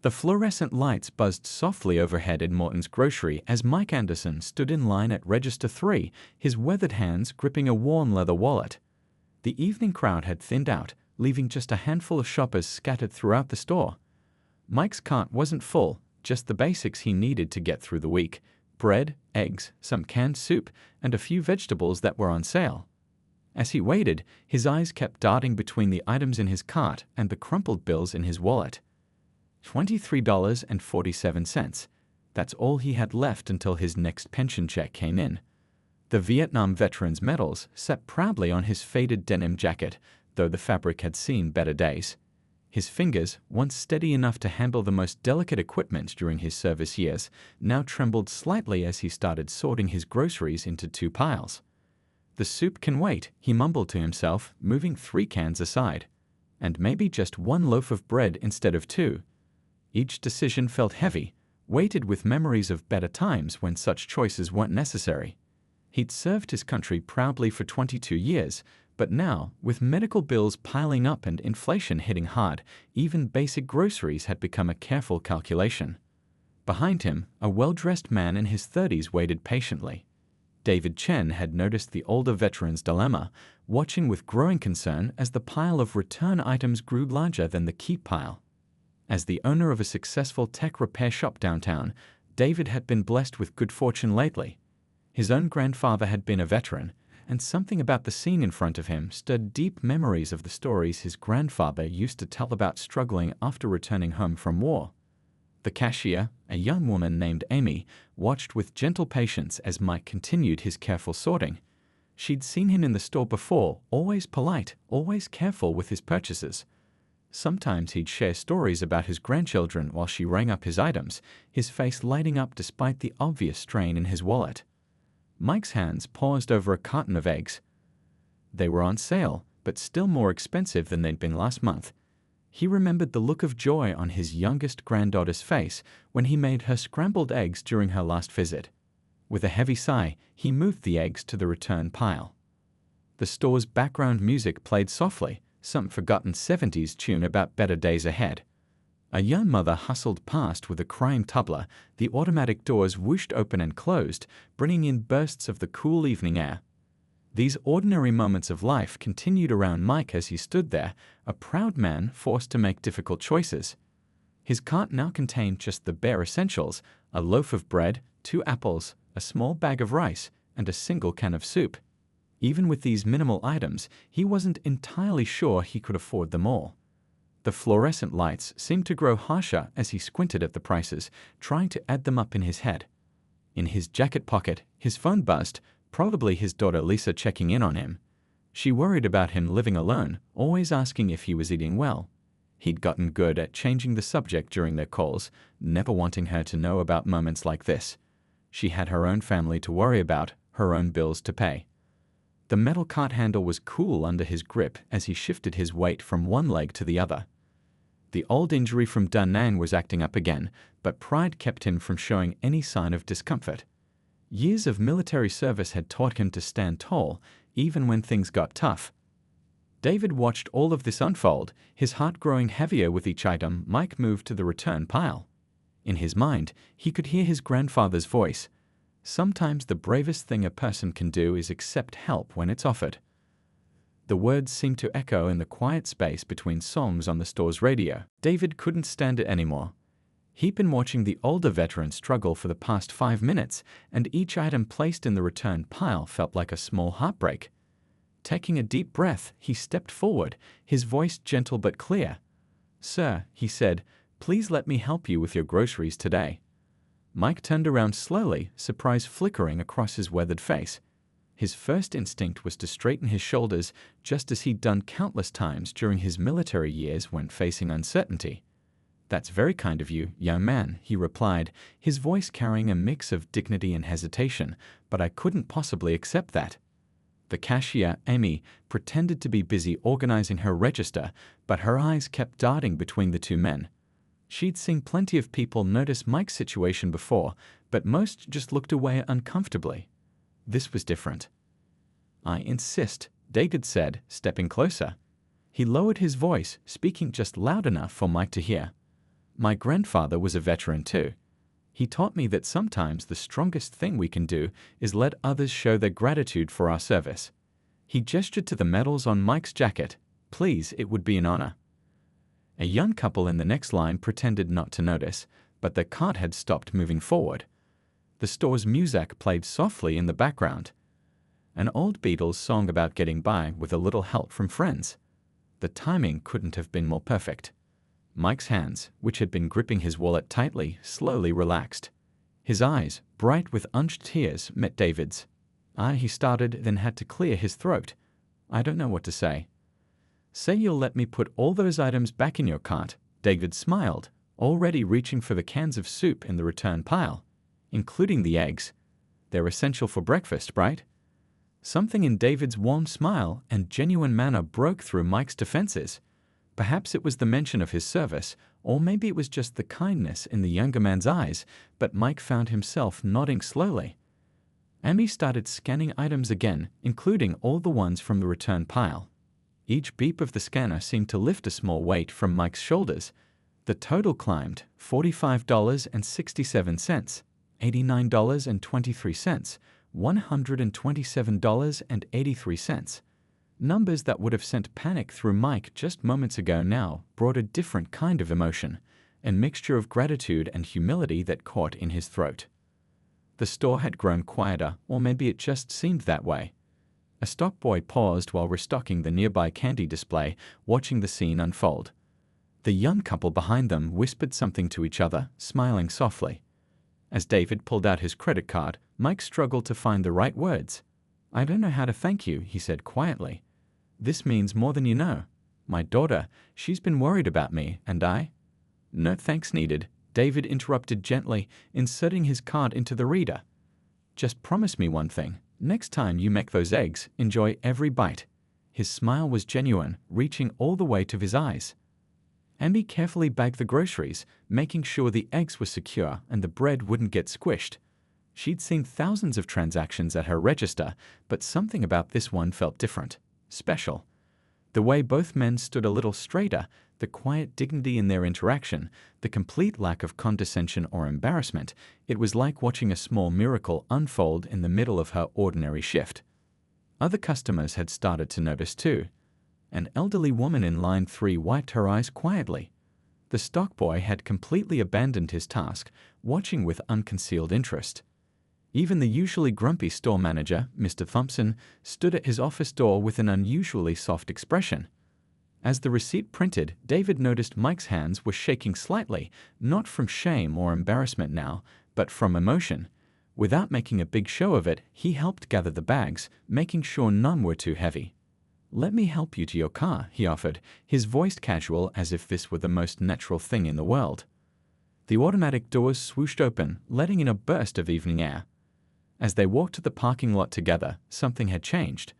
The fluorescent lights buzzed softly overhead in Morton's grocery as Mike Anderson stood in line at Register 3, his weathered hands gripping a worn leather wallet. The evening crowd had thinned out, leaving just a handful of shoppers scattered throughout the store. Mike's cart wasn't full, just the basics he needed to get through the week: bread, eggs, some canned soup, and a few vegetables that were on sale. As he waited, his eyes kept darting between the items in his cart and the crumpled bills in his wallet. $23.47. That's all he had left until his next pension check came in. The Vietnam veteran's medals sat proudly on his faded denim jacket, though the fabric had seen better days. His fingers, once steady enough to handle the most delicate equipment during his service years, now trembled slightly as he started sorting his groceries into 2 piles. "The soup can wait," he mumbled to himself, moving 3 cans aside. "And maybe just 1 loaf of bread instead of 2. Each decision felt heavy, weighted with memories of better times when such choices weren't necessary. He'd served his country proudly for 22 years, but now, with medical bills piling up and inflation hitting hard, even basic groceries had become a careful calculation. Behind him, a well-dressed man in his 30s waited patiently. David Chen had noticed the older veteran's dilemma, watching with growing concern as the pile of return items grew larger than the keep pile. As the owner of a successful tech repair shop downtown, David had been blessed with good fortune lately. His own grandfather had been a veteran, and something about the scene in front of him stirred deep memories of the stories his grandfather used to tell about struggling after returning home from war. The cashier, a young woman named Amy, watched with gentle patience as Mike continued his careful sorting. She'd seen him in the store before, always polite, always careful with his purchases. Sometimes he'd share stories about his grandchildren while she rang up his items, his face lighting up despite the obvious strain in his wallet. Mike's hands paused over a carton of eggs. They were on sale, but still more expensive than they'd been last month. He remembered the look of joy on his youngest granddaughter's face when he made her scrambled eggs during her last visit. With a heavy sigh, he moved the eggs to the return pile. The store's background music played softly, some forgotten 70s tune about better days ahead. A young mother hustled past with a crying toddler. The automatic doors whooshed open and closed, bringing in bursts of the cool evening air. These ordinary moments of life continued around Mike as he stood there, a proud man forced to make difficult choices. His cart now contained just the bare essentials: a loaf of bread, 2 apples, a small bag of rice, and a single can of soup. Even with these minimal items, he wasn't entirely sure he could afford them all. The fluorescent lights seemed to grow harsher as he squinted at the prices, trying to add them up in his head. In his jacket pocket, his phone buzzed, probably his daughter Lisa checking in on him. She worried about him living alone, always asking if he was eating well. He'd gotten good at changing the subject during their calls, never wanting her to know about moments like this. She had her own family to worry about, her own bills to pay. The metal cart handle was cool under his grip as he shifted his weight from one leg to the other. The old injury from Da Nang was acting up again, but pride kept him from showing any sign of discomfort. Years of military service had taught him to stand tall, even when things got tough. David watched all of this unfold, his heart growing heavier with each item Mike moved to the return pile. In his mind, he could hear his grandfather's voice. "Sometimes the bravest thing a person can do is accept help when it's offered." The words seemed to echo in the quiet space between songs on the store's radio. David couldn't stand it anymore. He'd been watching the older veteran struggle for the past 5 minutes, and each item placed in the return pile felt like a small heartbreak. Taking a deep breath, he stepped forward, his voice gentle but clear. "Sir," he said, "please let me help you with your groceries today." Mike turned around slowly, surprise flickering across his weathered face. His first instinct was to straighten his shoulders, just as he'd done countless times during his military years when facing uncertainty. "That's very kind of you, young man," he replied, his voice carrying a mix of dignity and hesitation, "but I couldn't possibly accept that." The cashier, Amy, pretended to be busy organizing her register, but her eyes kept darting between the 2 men. She'd seen plenty of people notice Mike's situation before, but most just looked away uncomfortably. This was different. "I insist," David said, stepping closer. He lowered his voice, speaking just loud enough for Mike to hear. My grandfather was a veteran too. He taught me that sometimes the strongest thing we can do is let others show their gratitude for our service. He gestured to the medals on Mike's jacket. Please, it would be an honor. A young couple in the next line pretended not to notice, but the cart had stopped moving forward. The store's music played softly in the background. An old Beatles song about getting by with a little help from friends. The timing couldn't have been more perfect. Mike's hands, which had been gripping his wallet tightly, slowly relaxed. His eyes, bright with unshed tears, met David's. He started, then had to clear his throat. I don't know what to say. Say you'll let me put all those items back in your cart. David smiled, already reaching for the cans of soup in the return pile, including the eggs. They're essential for breakfast, right? Something in David's warm smile and genuine manner broke through Mike's defenses. Perhaps it was the mention of his service, or maybe it was just the kindness in the younger man's eyes, but Mike found himself nodding slowly. Amy started scanning items again, including all the ones from the return pile. Each beep of the scanner seemed to lift a small weight from Mike's shoulders. The total climbed $45.67, $89.23, $127.83. Numbers that would have sent panic through Mike just moments ago now brought a different kind of emotion, a mixture of gratitude and humility that caught in his throat. The store had grown quieter, or maybe it just seemed that way. A stock boy paused while restocking the nearby candy display, watching the scene unfold. The young couple behind them whispered something to each other, smiling softly. As David pulled out his credit card, Mike struggled to find the right words. I don't know how to thank you, he said quietly. This means more than you know. My daughter, she's been worried about me, and I... No thanks needed, David interrupted gently, inserting his card into the reader. Just promise me one thing. Next time you make those eggs, enjoy every bite. His smile was genuine, reaching all the way to his eyes. Amy carefully bagged the groceries, making sure the eggs were secure and the bread wouldn't get squished. She'd seen thousands of transactions at her register, but something about this one felt different, special. The way both men stood a little straighter, the quiet dignity in their interaction, the complete lack of condescension or embarrassment, it was like watching a small miracle unfold in the middle of her ordinary shift. Other customers had started to notice too. An elderly woman in line 3 wiped her eyes quietly. The stock boy had completely abandoned his task, watching with unconcealed interest. Even the usually grumpy store manager, Mr. Thompson, stood at his office door with an unusually soft expression. As the receipt printed, David noticed Mike's hands were shaking slightly, not from shame or embarrassment now, but from emotion. Without making a big show of it, he helped gather the bags, making sure none were too heavy. Let me help you to your car, he offered, his voice casual as if this were the most natural thing in the world. The automatic doors swooshed open, letting in a burst of evening air. As they walked to the parking lot together, something had changed.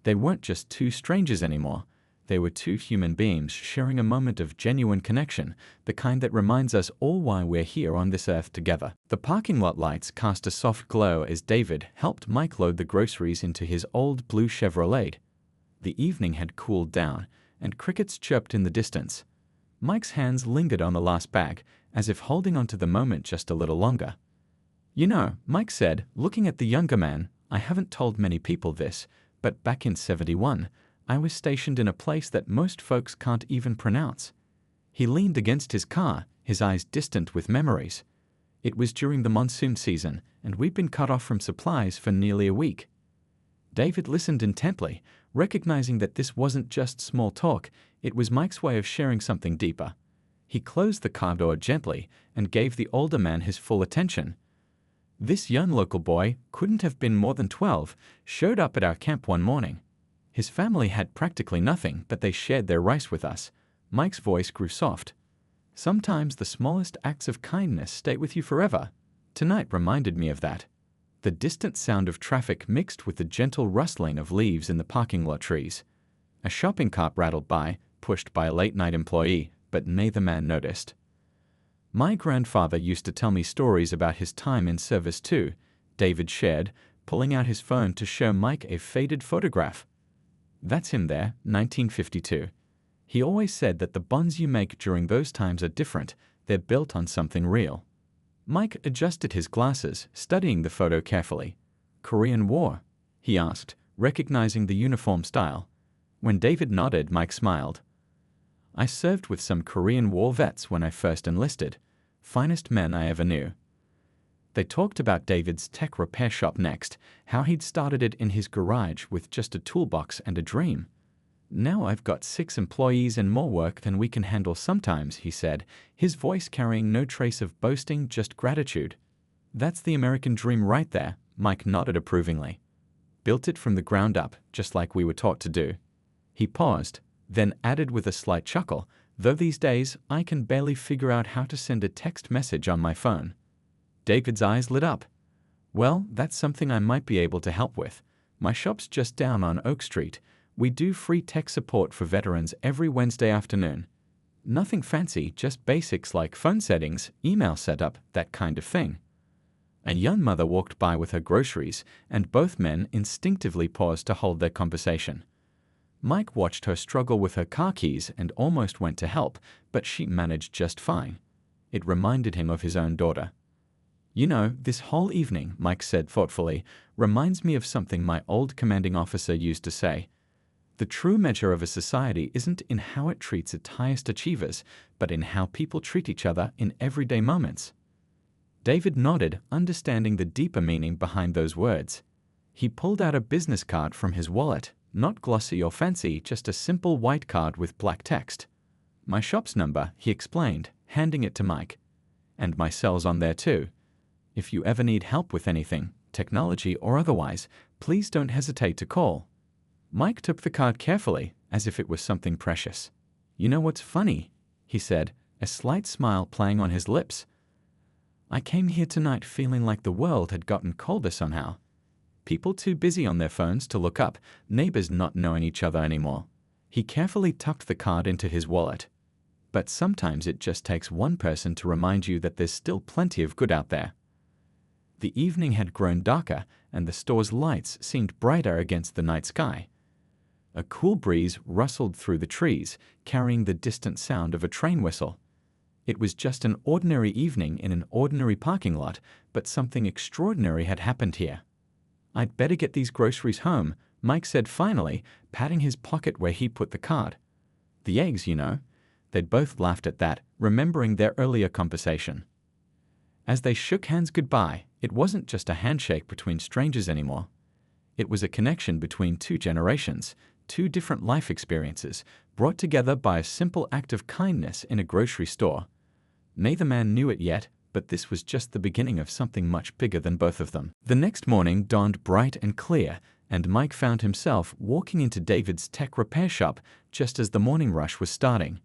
They weren't just two strangers anymore. They were two human beings sharing a moment of genuine connection, the kind that reminds us all why we're here on this earth together. The parking lot lights cast a soft glow as David helped Mike load the groceries into his old blue Chevrolet. The evening had cooled down, and crickets chirped in the distance. Mike's hands lingered on the last bag, as if holding on to the moment just a little longer. You know, Mike said, looking at the younger man, I haven't told many people this, but back in '71, I was stationed in a place that most folks can't even pronounce. He leaned against his car, his eyes distant with memories. It was during the monsoon season, and we'd been cut off from supplies for nearly a week. David listened intently, recognizing that this wasn't just small talk, it was Mike's way of sharing something deeper. He closed the car door gently and gave the older man his full attention. This young local boy, couldn't have been more than 12, showed up at our camp one morning. His family had practically nothing, but they shared their rice with us. Mike's voice grew soft. Sometimes the smallest acts of kindness stay with you forever. Tonight reminded me of that. The distant sound of traffic mixed with the gentle rustling of leaves in the parking lot trees. A shopping cart rattled by, pushed by a late-night employee, but neither man noticed. My grandfather used to tell me stories about his time in service too, David shared, pulling out his phone to show Mike a faded photograph. That's him there, 1952. He always said that the bonds you make during those times are different. They're built on something real. Mike adjusted his glasses, studying the photo carefully. Korean War? He asked, recognizing the uniform style. When David nodded, Mike smiled. I served with some Korean War vets when I first enlisted. Finest men I ever knew. They talked about David's tech repair shop next, how he'd started it in his garage with just a toolbox and a dream. Now I've got 6 employees and more work than we can handle sometimes, he said, his voice carrying no trace of boasting, just gratitude. That's the American dream right there, Mike nodded approvingly. Built it from the ground up, just like we were taught to do. He paused, then added with a slight chuckle, though these days I can barely figure out how to send a text message on my phone. David's eyes lit up. Well, that's something I might be able to help with. My shop's just down on Oak Street. We do free tech support for veterans every Wednesday afternoon. Nothing fancy, just basics like phone settings, email setup, that kind of thing. A young mother walked by with her groceries, and both men instinctively paused to hold their conversation. Mike watched her struggle with her car keys and almost went to help, but she managed just fine. It reminded him of his own daughter. You know, this whole evening, Mike said thoughtfully, reminds me of something my old commanding officer used to say. The true measure of a society isn't in how it treats its highest achievers, but in how people treat each other in everyday moments. David nodded, understanding the deeper meaning behind those words. He pulled out a business card from his wallet, not glossy or fancy, just a simple white card with black text. My shop's number, he explained, handing it to Mike. And my cell's on there too. If you ever need help with anything, technology or otherwise, please don't hesitate to call. Mike took the card carefully, as if it was something precious. You know what's funny? He said, a slight smile playing on his lips. I came here tonight feeling like the world had gotten colder somehow. People too busy on their phones to look up, neighbors not knowing each other anymore. He carefully tucked the card into his wallet. But sometimes it just takes one person to remind you that there's still plenty of good out there. The evening had grown darker, and the store's lights seemed brighter against the night sky. A cool breeze rustled through the trees, carrying the distant sound of a train whistle. It was just an ordinary evening in an ordinary parking lot, but something extraordinary had happened here. I'd better get these groceries home, Mike said finally, patting his pocket where he put the card. The eggs, you know. They'd both laughed at that, remembering their earlier conversation. As they shook hands goodbye, it wasn't just a handshake between strangers anymore. It was a connection between 2 generations, 2 different life experiences, brought together by a simple act of kindness in a grocery store. Neither man knew it yet, but this was just the beginning of something much bigger than both of them. The next morning dawned bright and clear, and Mike found himself walking into David's tech repair shop just as the morning rush was starting.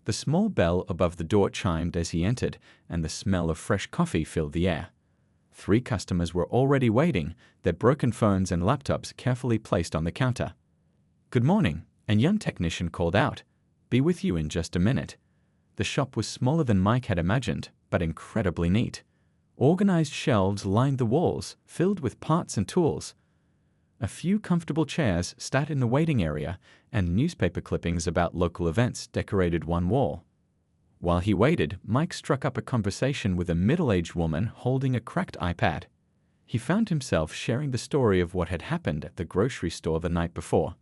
The small bell above the door chimed as he entered, and the smell of fresh coffee filled the air. 3 customers were already waiting, their broken phones and laptops carefully placed on the counter. Good morning, a young technician called out. Be with you in just a minute. The shop was smaller than Mike had imagined, but incredibly neat. Organized shelves lined the walls, filled with parts and tools. A few comfortable chairs sat in the waiting area, and newspaper clippings about local events decorated one wall. While he waited, Mike struck up a conversation with a middle-aged woman holding a cracked iPad. He found himself sharing the story of what had happened at the grocery store the night before.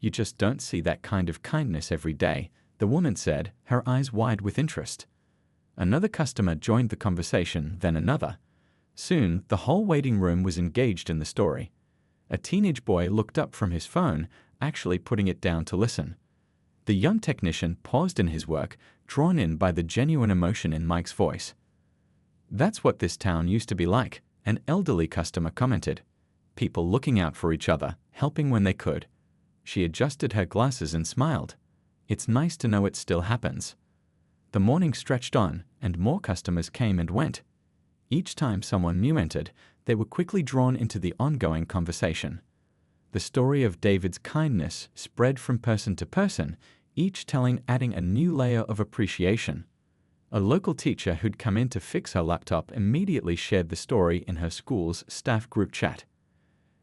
You just don't see that kind of kindness every day, the woman said, her eyes wide with interest. Another customer joined the conversation, then another. Soon, the whole waiting room was engaged in the story. A teenage boy looked up from his phone, actually putting it down to listen. The young technician paused in his work, drawn in by the genuine emotion in Mike's voice. That's what this town used to be like, an elderly customer commented. People looking out for each other, helping when they could. She adjusted her glasses and smiled. It's nice to know it still happens. The morning stretched on, and more customers came and went. Each time someone new entered, they were quickly drawn into the ongoing conversation. The story of David's kindness spread from person to person, each telling adding a new layer of appreciation. A local teacher who'd come in to fix her laptop immediately shared the story in her school's staff group chat.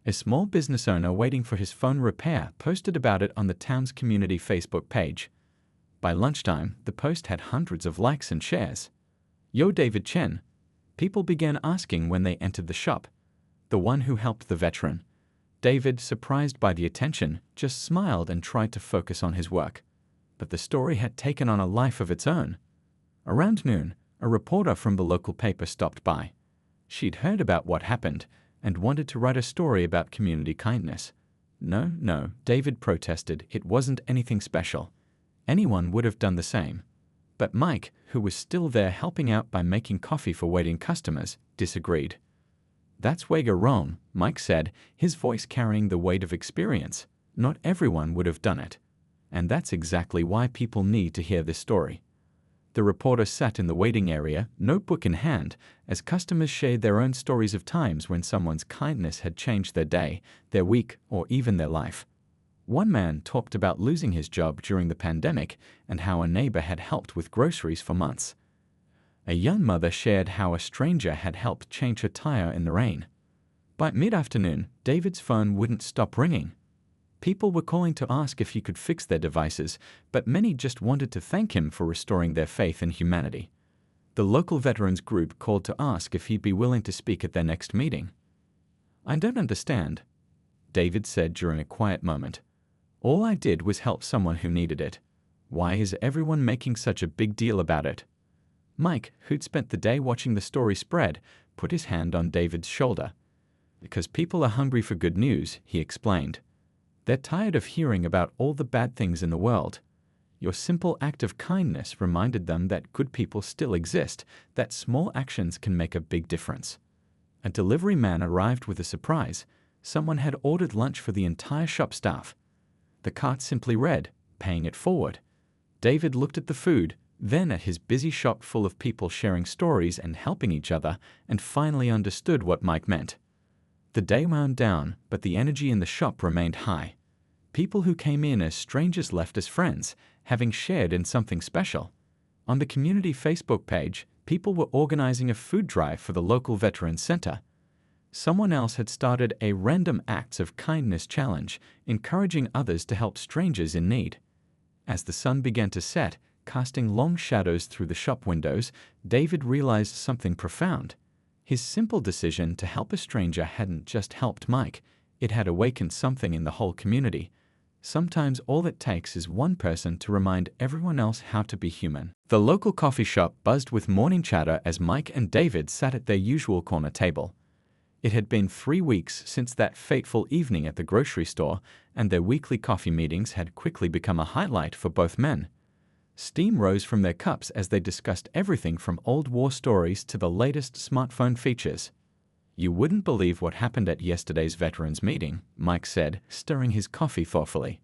A small business owner waiting for his phone repair posted about it on the town's community Facebook page. By lunchtime, the post had hundreds of likes and shares. "Yo, David Chen." People began asking when they entered the shop. The one who helped the veteran. David, surprised by the attention, just smiled and tried to focus on his work. But the story had taken on a life of its own. Around noon, a reporter from the local paper stopped by. She'd heard about what happened and wanted to write a story about community kindness. No, David protested. It wasn't anything special. Anyone would have done the same. But Mike, who was still there helping out by making coffee for waiting customers, disagreed. "That's where you're wrong," Mike said, his voice carrying the weight of experience. "Not everyone would have done it. And that's exactly why people need to hear this story." The reporter sat in the waiting area, notebook in hand, as customers shared their own stories of times when someone's kindness had changed their day, their week, or even their life. One man talked about losing his job during the pandemic and how a neighbor had helped with groceries for months. A young mother shared how a stranger had helped change her tire in the rain. By mid-afternoon, David's phone wouldn't stop ringing. People were calling to ask if he could fix their devices, but many just wanted to thank him for restoring their faith in humanity. The local veterans group called to ask if he'd be willing to speak at their next meeting. "I don't understand," David said during a quiet moment. "All I did was help someone who needed it. Why is everyone making such a big deal about it?" Mike, who'd spent the day watching the story spread, put his hand on David's shoulder. "Because people are hungry for good news," he explained. "They're tired of hearing about all the bad things in the world. Your simple act of kindness reminded them that good people still exist, that small actions can make a big difference." A delivery man arrived with a surprise. Someone had ordered lunch for the entire shop staff. The cart simply read, "Paying it forward." David looked at the food, then at his busy shop full of people sharing stories and helping each other, and finally understood what Mike meant. The day wound down, but the energy in the shop remained high. People who came in as strangers left as friends, having shared in something special. On the community Facebook page, people were organizing a food drive for the local veterans center. Someone else had started a random acts of kindness challenge, encouraging others to help strangers in need. As the sun began to set, casting long shadows through the shop windows, David realized something profound. His simple decision to help a stranger hadn't just helped Mike, it had awakened something in the whole community. Sometimes all it takes is one person to remind everyone else how to be human. The local coffee shop buzzed with morning chatter as Mike and David sat at their usual corner table. It had been 3 weeks since that fateful evening at the grocery store, and their weekly coffee meetings had quickly become a highlight for both men. Steam rose from their cups as they discussed everything from old war stories to the latest smartphone features. "You wouldn't believe what happened at yesterday's veterans meeting," Mike said, stirring his coffee thoughtfully.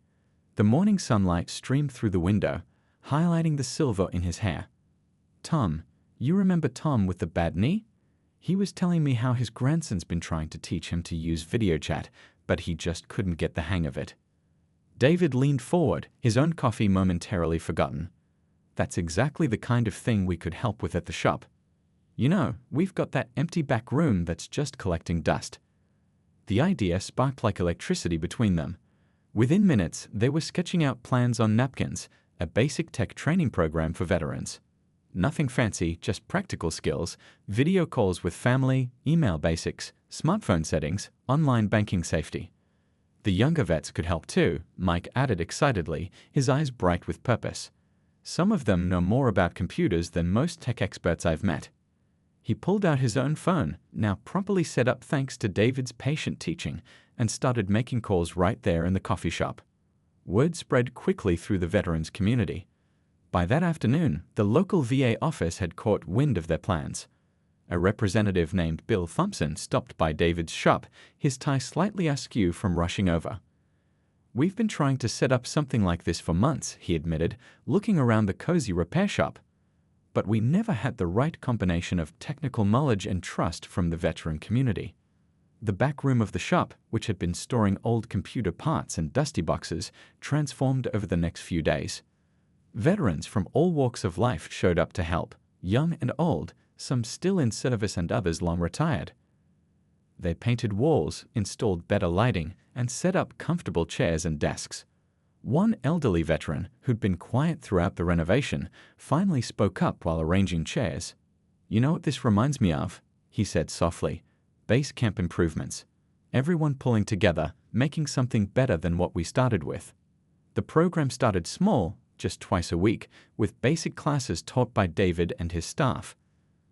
The morning sunlight streamed through the window, highlighting the silver in his hair. "Tom, you remember Tom with the bad knee? He was telling me how his grandson's been trying to teach him to use video chat, but he just couldn't get the hang of it." David leaned forward, his own coffee momentarily forgotten. "That's exactly the kind of thing we could help with at the shop. You know, we've got that empty back room that's just collecting dust." The idea sparked like electricity between them. Within minutes, they were sketching out plans on napkins, a basic tech training program for veterans. Nothing fancy, just practical skills, video calls with family, email basics, smartphone settings, online banking safety. The younger vets could help too, Mike added excitedly, his eyes bright with purpose. "Some of them know more about computers than most tech experts I've met." He pulled out his own phone, now properly set up thanks to David's patient teaching, and started making calls right there in the coffee shop. Word spread quickly through the veterans community. By that afternoon, the local VA office had caught wind of their plans. A representative named Bill Thompson stopped by David's shop, his tie slightly askew from rushing over. "We've been trying to set up something like this for months," he admitted, looking around the cozy repair shop. "But we never had the right combination of technical knowledge and trust from the veteran community." The back room of the shop, which had been storing old computer parts and dusty boxes, transformed over the next few days. Veterans from all walks of life showed up to help, young and old, some still in service and others long retired. They painted walls, installed better lighting, and set up comfortable chairs and desks. One elderly veteran, who'd been quiet throughout the renovation, finally spoke up while arranging chairs. "You know what this reminds me of?" he said softly. "Base camp improvements. Everyone pulling together, making something better than what we started with." The program started small, just twice a week, with basic classes taught by David and his staff.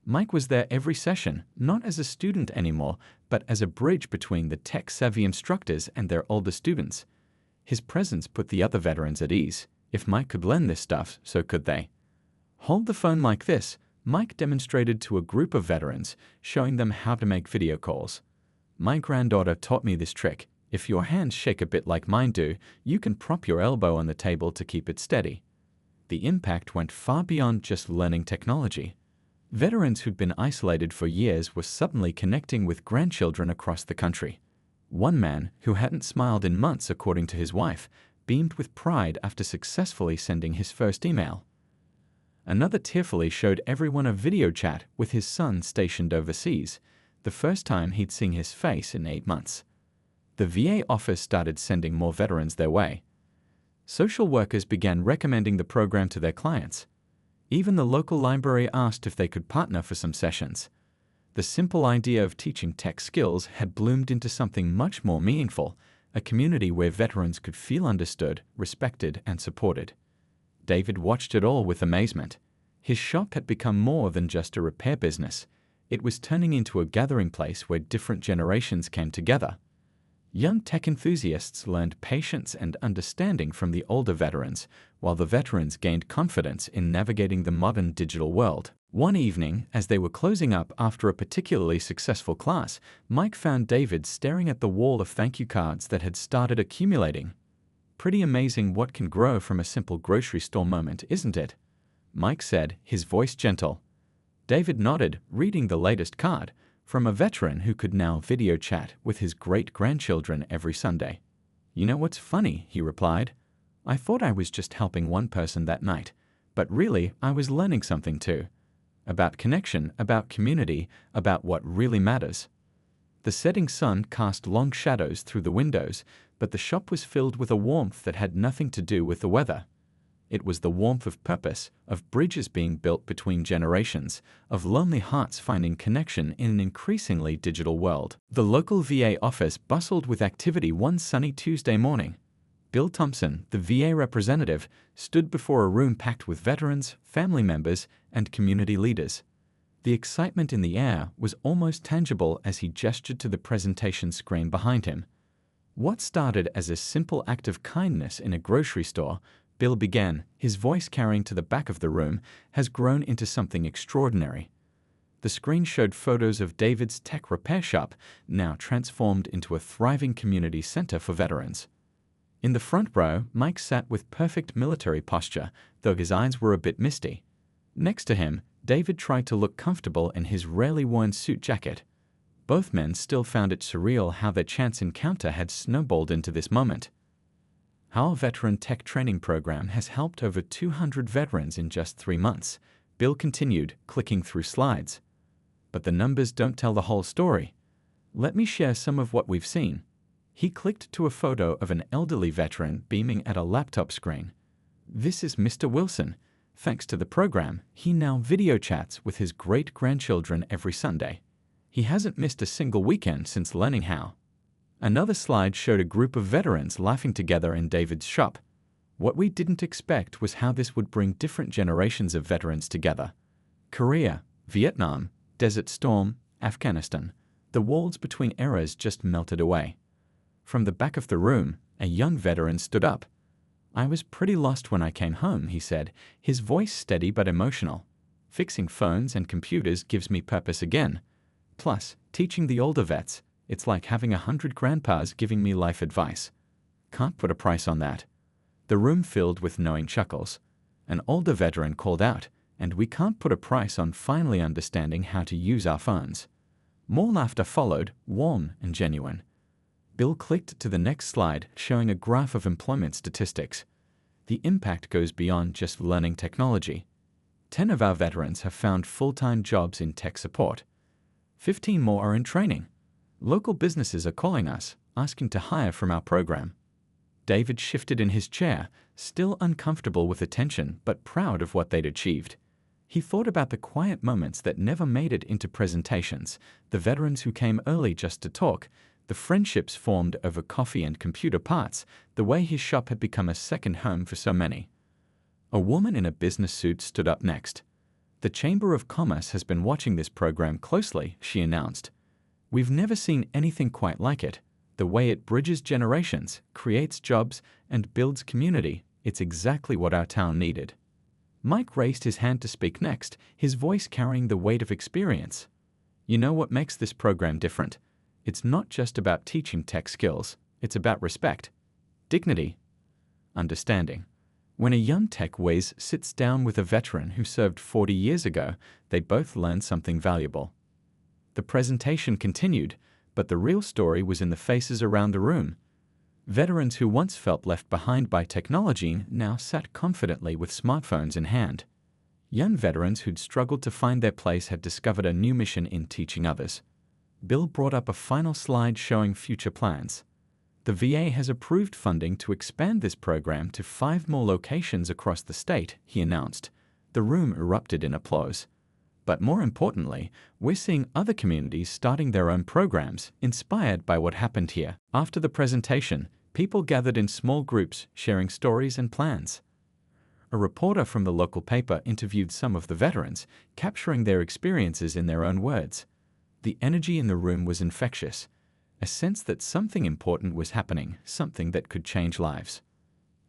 Mike was there every session, not as a student anymore, but as a bridge between the tech-savvy instructors and their older students. His presence put the other veterans at ease. If Mike could learn this stuff, so could they. "Hold the phone like this," Mike demonstrated to a group of veterans, showing them how to make video calls. "My granddaughter taught me this trick. If your hands shake a bit like mine do, you can prop your elbow on the table to keep it steady." The impact went far beyond just learning technology. Veterans who'd been isolated for years were suddenly connecting with grandchildren across the country. One man, who hadn't smiled in months according to his wife, beamed with pride after successfully sending his first email. Another tearfully showed everyone a video chat with his son stationed overseas, the first time he'd seen his face in 8 months. The VA office started sending more veterans their way. Social workers began recommending the program to their clients. Even the local library asked if they could partner for some sessions. The simple idea of teaching tech skills had bloomed into something much more meaningful, a community where veterans could feel understood, respected, and supported. David watched it all with amazement. His shop had become more than just a repair business. It was turning into a gathering place where different generations came together. Young tech enthusiasts learned patience and understanding from the older veterans, while the veterans gained confidence in navigating the modern digital world. One evening, as they were closing up after a particularly successful class, Mike found David staring at the wall of thank you cards that had started accumulating. "Pretty amazing what can grow from a simple grocery store moment, isn't it?" Mike said, his voice gentle. David nodded, reading the latest card, from a veteran who could now video chat with his great-grandchildren every Sunday. "You know what's funny?" he replied. "I thought I was just helping one person that night, but really I was learning something too. About connection, about community, about what really matters." The setting sun cast long shadows through the windows, but the shop was filled with a warmth that had nothing to do with the weather. It was the warmth of purpose, of bridges being built between generations, of lonely hearts finding connection in an increasingly digital world. The local VA office bustled with activity one sunny Tuesday morning. Bill Thompson, the VA representative, stood before a room packed with veterans, family members, and community leaders. The excitement in the air was almost tangible as he gestured to the presentation screen behind him. "What started as a simple act of kindness in a grocery store," Bill began, his voice carrying to the back of the room, "has grown into something extraordinary." The screen showed photos of David's tech repair shop, now transformed into a thriving community center for veterans. In the front row, Mike sat with perfect military posture, though his eyes were a bit misty. Next to him, David tried to look comfortable in his rarely worn suit jacket. Both men still found it surreal how their chance encounter had snowballed into this moment. "Our veteran tech training program has helped over 200 veterans in just 3 months," Bill continued, clicking through slides. "But the numbers don't tell the whole story. Let me share some of what we've seen." He clicked to a photo of an elderly veteran beaming at a laptop screen. "This is Mr. Wilson. Thanks to the program, he now video chats with his great-grandchildren every Sunday. He hasn't missed a single weekend since learning how." Another slide showed a group of veterans laughing together in David's shop. What we didn't expect was how this would bring different generations of veterans together. Korea, Vietnam, Desert Storm, Afghanistan. The walls between eras just melted away. From the back of the room, a young veteran stood up. "I was pretty lost when I came home," he said, his voice steady but emotional. "Fixing phones and computers gives me purpose again. Plus, teaching the older vets, it's like having 100 grandpas giving me life advice. Can't put a price on that." The room filled with knowing chuckles. An older veteran called out, "And we can't put a price on finally understanding how to use our phones." More laughter followed, warm and genuine. Bill clicked to the next slide, showing a graph of employment statistics. The impact goes beyond just learning technology. 10 of our veterans have found full-time jobs in tech support. 15 more are in training. Local businesses are calling us, asking to hire from our program. David shifted in his chair, still uncomfortable with the tension but proud of what they'd achieved. He thought about the quiet moments that never made it into presentations, the veterans who came early just to talk, the friendships formed over coffee and computer parts, the way his shop had become a second home for so many. A woman in a business suit stood up next. "The Chamber of Commerce has been watching this program closely," she announced. "We've never seen anything quite like it. The way it bridges generations, creates jobs, and builds community, it's exactly what our town needed." Mike raised his hand to speak next, his voice carrying the weight of experience. "You know what makes this program different? It's not just about teaching tech skills. It's about respect, dignity, understanding. When a young tech whiz sits down with a veteran who served 40 years ago, they both learn something valuable." The presentation continued, but the real story was in the faces around the room. Veterans who once felt left behind by technology now sat confidently with smartphones in hand. Young veterans who'd struggled to find their place had discovered a new mission in teaching others. Bill brought up a final slide showing future plans. "The VA has approved funding to expand this program to 5 more locations across the state," he announced. The room erupted in applause. "But more importantly, we're seeing other communities starting their own programs, inspired by what happened here." After the presentation, people gathered in small groups, sharing stories and plans. A reporter from the local paper interviewed some of the veterans, capturing their experiences in their own words. The energy in the room was infectious, a sense that something important was happening, something that could change lives.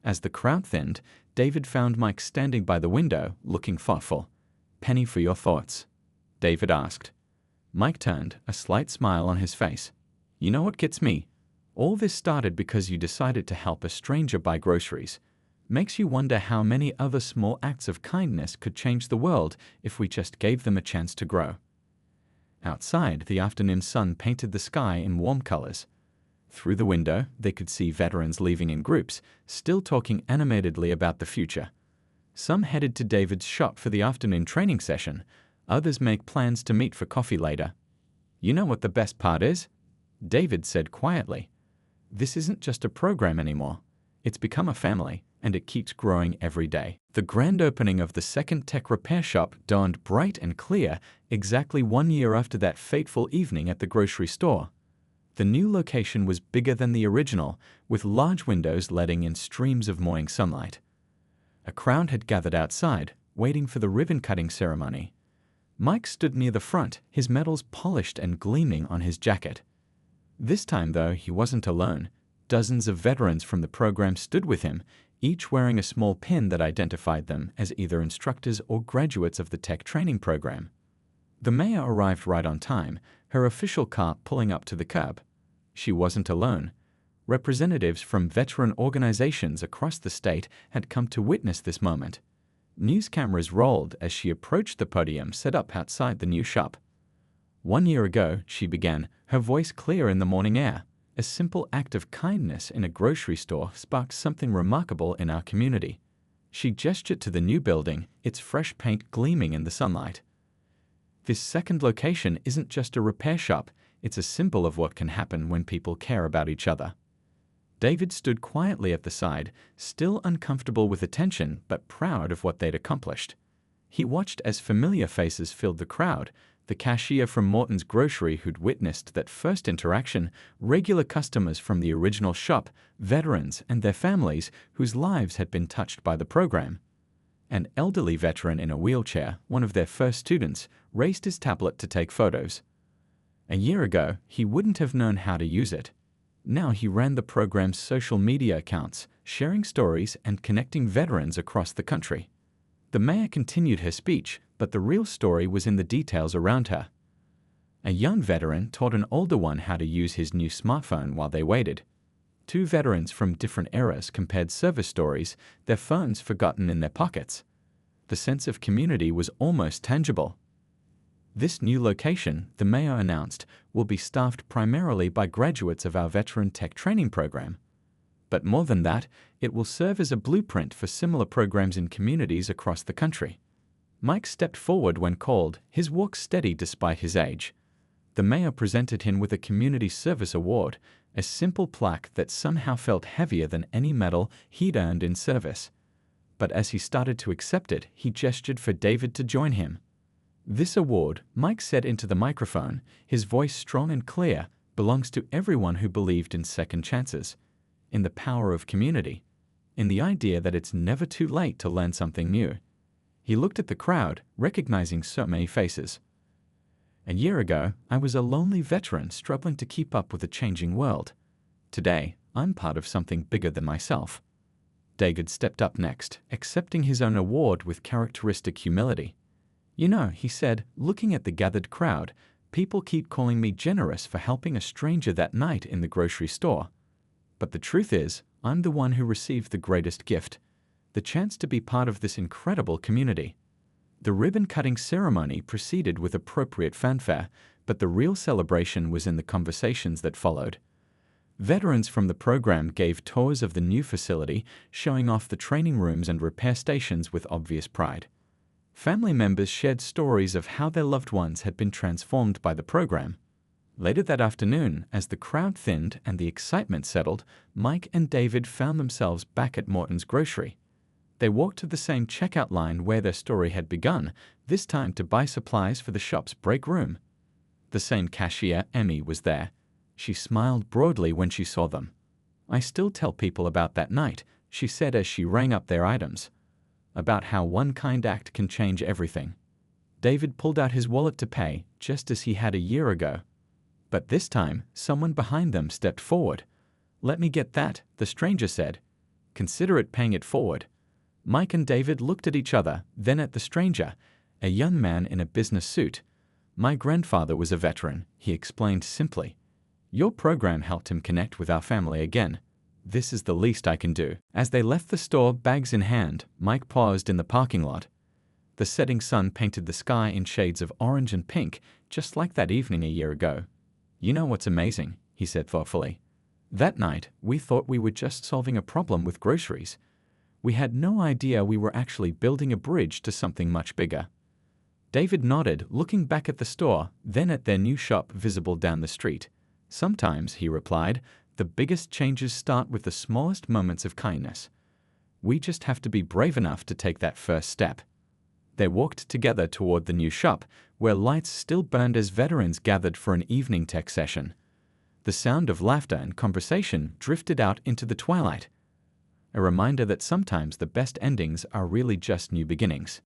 As the crowd thinned, David found Mike standing by the window, looking thoughtful. "Penny for your thoughts?" David asked. Mike turned, a slight smile on his face. "You know what gets me? All this started because you decided to help a stranger buy groceries. Makes you wonder how many other small acts of kindness could change the world if we just gave them a chance to grow." Outside, the afternoon sun painted the sky in warm colors. Through the window, they could see veterans leaving in groups, still talking animatedly about the future. Some headed to David's shop for the afternoon training session. Others make plans to meet for coffee later. "You know what the best part is?" David said quietly. "This isn't just a program anymore. It's become a family, and it keeps growing every day." The grand opening of the second tech repair shop dawned bright and clear exactly 1 year after that fateful evening at the grocery store. The new location was bigger than the original, with large windows letting in streams of morning sunlight. A crowd had gathered outside, waiting for the ribbon-cutting ceremony. Mike stood near the front, his medals polished and gleaming on his jacket. This time, though, he wasn't alone. Dozens of veterans from the program stood with him, each wearing a small pin that identified them as either instructors or graduates of the tech training program. The mayor arrived right on time, her official car pulling up to the curb. She wasn't alone. Representatives from veteran organizations across the state had come to witness this moment. News cameras rolled as she approached the podium set up outside the new shop. "1 year ago," she began, her voice clear in the morning air, "a simple act of kindness in a grocery store sparked something remarkable in our community." She gestured to the new building, its fresh paint gleaming in the sunlight. "This second location isn't just a repair shop, it's a symbol of what can happen when people care about each other." David stood quietly at the side, still uncomfortable with the tension but proud of what they'd accomplished. He watched as familiar faces filled the crowd, the cashier from Morton's Grocery who'd witnessed that first interaction, regular customers from the original shop, veterans and their families whose lives had been touched by the program. An elderly veteran in a wheelchair, one of their first students, raised his tablet to take photos. A year ago, he wouldn't have known how to use it. Now he ran the program's social media accounts, sharing stories and connecting veterans across the country. The mayor continued her speech, but the real story was in the details around her. A young veteran taught an older one how to use his new smartphone while they waited. 2 veterans from different eras compared service stories, their phones forgotten in their pockets. The sense of community was almost tangible. This new location, the mayor announced, will be staffed primarily by graduates of our veteran tech training program. But more than that, it will serve as a blueprint for similar programs in communities across the country. Mike stepped forward when called, his walk steady despite his age. The mayor presented him with a Community Service Award, a simple plaque that somehow felt heavier than any medal he'd earned in service. But as he started to accept it, he gestured for David to join him. "This award," Mike said into the microphone, his voice strong and clear, "belongs to everyone who believed in second chances, in the power of community, in the idea that it's never too late to learn something new." He looked at the crowd, recognizing so many faces. "A year ago, I was a lonely veteran struggling to keep up with a changing world. Today, I'm part of something bigger than myself." David stepped up next, accepting his own award with characteristic humility. "You know," he said, looking at the gathered crowd, "people keep calling me generous for helping a stranger that night in the grocery store. But the truth is, I'm the one who received the greatest gift, the chance to be part of this incredible community." The ribbon-cutting ceremony proceeded with appropriate fanfare, but the real celebration was in the conversations that followed. Veterans from the program gave tours of the new facility, showing off the training rooms and repair stations with obvious pride. Family members shared stories of how their loved ones had been transformed by the program. Later that afternoon, as the crowd thinned and the excitement settled, Mike and David found themselves back at Morton's grocery. They walked to the same checkout line where their story had begun, this time to buy supplies for the shop's break room. The same cashier, Emmy, was there. She smiled broadly when she saw them. "I still tell people about that night," she said as she rang up their items. "About how one kind act can change everything." David pulled out his wallet to pay, just as he had a year ago. But this time, someone behind them stepped forward. "Let me get that," the stranger said. "Consider it paying it forward." Mike and David looked at each other, then at the stranger, a young man in a business suit. "My grandfather was a veteran," he explained simply. "Your program helped him connect with our family again. This is the least I can do." As they left the store, bags in hand, Mike paused in the parking lot. The setting sun painted the sky in shades of orange and pink, just like that evening a year ago. "You know what's amazing?" he said thoughtfully. "That night, we thought we were just solving a problem with groceries. We had no idea we were actually building a bridge to something much bigger." David nodded, looking back at the store, then at their new shop visible down the street. "Sometimes," he replied, "the biggest changes start with the smallest moments of kindness. We just have to be brave enough to take that first step." They walked together toward the new shop, where lights still burned as veterans gathered for an evening tech session. The sound of laughter and conversation drifted out into the twilight, a reminder that sometimes the best endings are really just new beginnings.